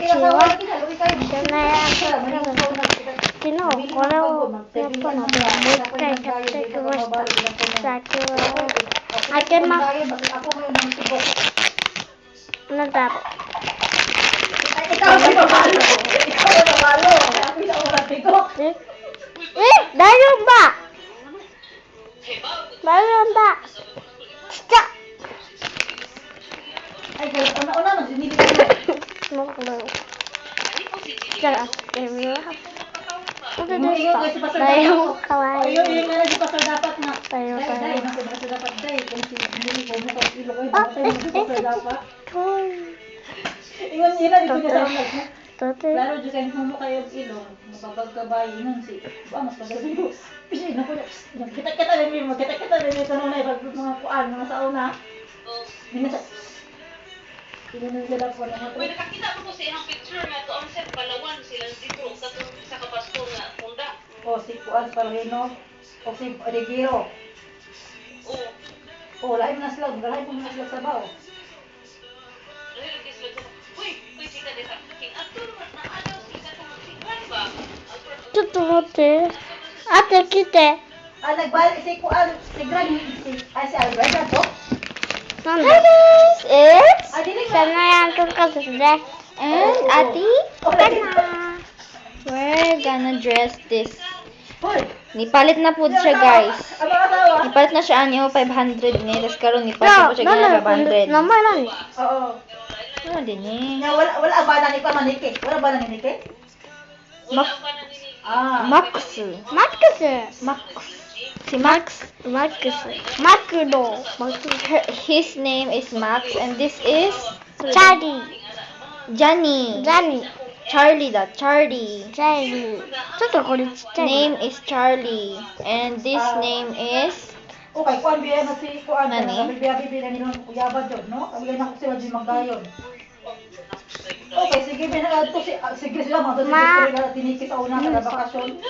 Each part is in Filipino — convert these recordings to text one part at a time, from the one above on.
konnichiwa. Tino, kore wo yappa no de moukai yatte kimashita. Sa今日は開けます。なんだろう。大丈夫だ。大丈夫だ。ちっちゃ。じゃあ、開けてみよう。Ito dito. Tayo kawaii. Tayo. Laro dyan kayo mo kayo ilong, mabagkabay nun si, mas pagkasin ko, pisin na po niya, kita-kita rin mo, kanunay, pag mga kuan, mga sauna, minasa, pinunod sila po na mga. Uy, nakakita mo ko sa ilang picture na to, ang set Palawan, silang dito, sa kapasto nga, Honda. O, si kuan, Parrino, o si Regiro. O, lahat na sila sa bao. Cotto motte. Ate, kite. Nagbalik si kuan, si Gran, si Alberta to? Hi guys, it's Sanayan Today. And Ati, Kana. We're gonna dress this. Hoy! Nipalit na po siya, guys. Ang mga asawa? Nipalit na siya anyo 500 ni. Tapos karon nipalit na po siya ganyan 500. Naman lang. Oo. Ano din eh. Wala ba na ni Pamanike? Wala ba na ni Nike? Max. Si Max. Makudo. His name is Max and this is Johnny. Charlie da. Charlie. ちょっとこれちっちゃい。 Name is Charlie. And this name is Okay, kuan biya na si kuan. Nani? Biya ni nung uyabad yun, no? Kaya na ko sila di magdayon. Okay, sige na to sige sila mga to sige tiniki sa una kada bakasyon.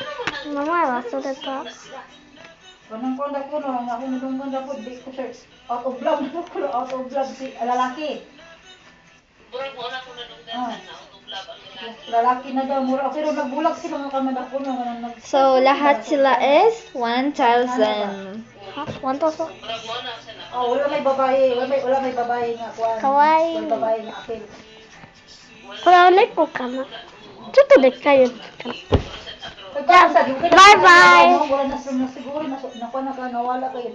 名前忘れた。 Kanang kuan ko no, ako nung dapat di ko sir. Out of love si lalaki. Burag mo na kung nanungdan na, utublab ang lalaki. Lalaki na daw mura pero nagbulag sila mga kamada ko no nag. So lahat sila is 1,000. Ha? 1,000? Burag mo na sa na. Oh, wala may babae nga kuan. Kawaii. Wala babae nga apil. これは猫かな。ちょっとでっかいやつかな。 Bye bye. Wala na siguro na nawala kayo.